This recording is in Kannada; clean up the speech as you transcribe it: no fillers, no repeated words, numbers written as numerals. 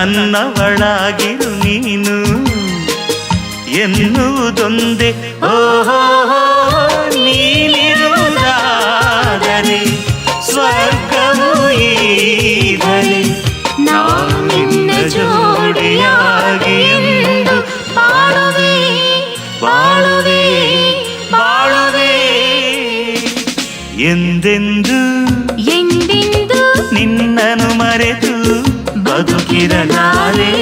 ನನ್ನವಳಾಗಿರು ನೀನು ಎನ್ನುವುದೊಂದೇ. ಓಹೋ ನೀನಿರುವುದಾದರೆ ಸ್ವರ್ಗವು ಈ ಬಳಿ, ನಾನು ನಿನ್ನ ಜೋಡಿಯಾಗಿ ಎಂದು ಬಾಳುವೆ ಬಾಳುವೆ ಬಾಳುವೆ ಎಂದೆಂದು ಎಂದೆಂದು ನಿನ್ನನ್ನು ಮರೆತು ಬದುಕಿರಲಾರೆ.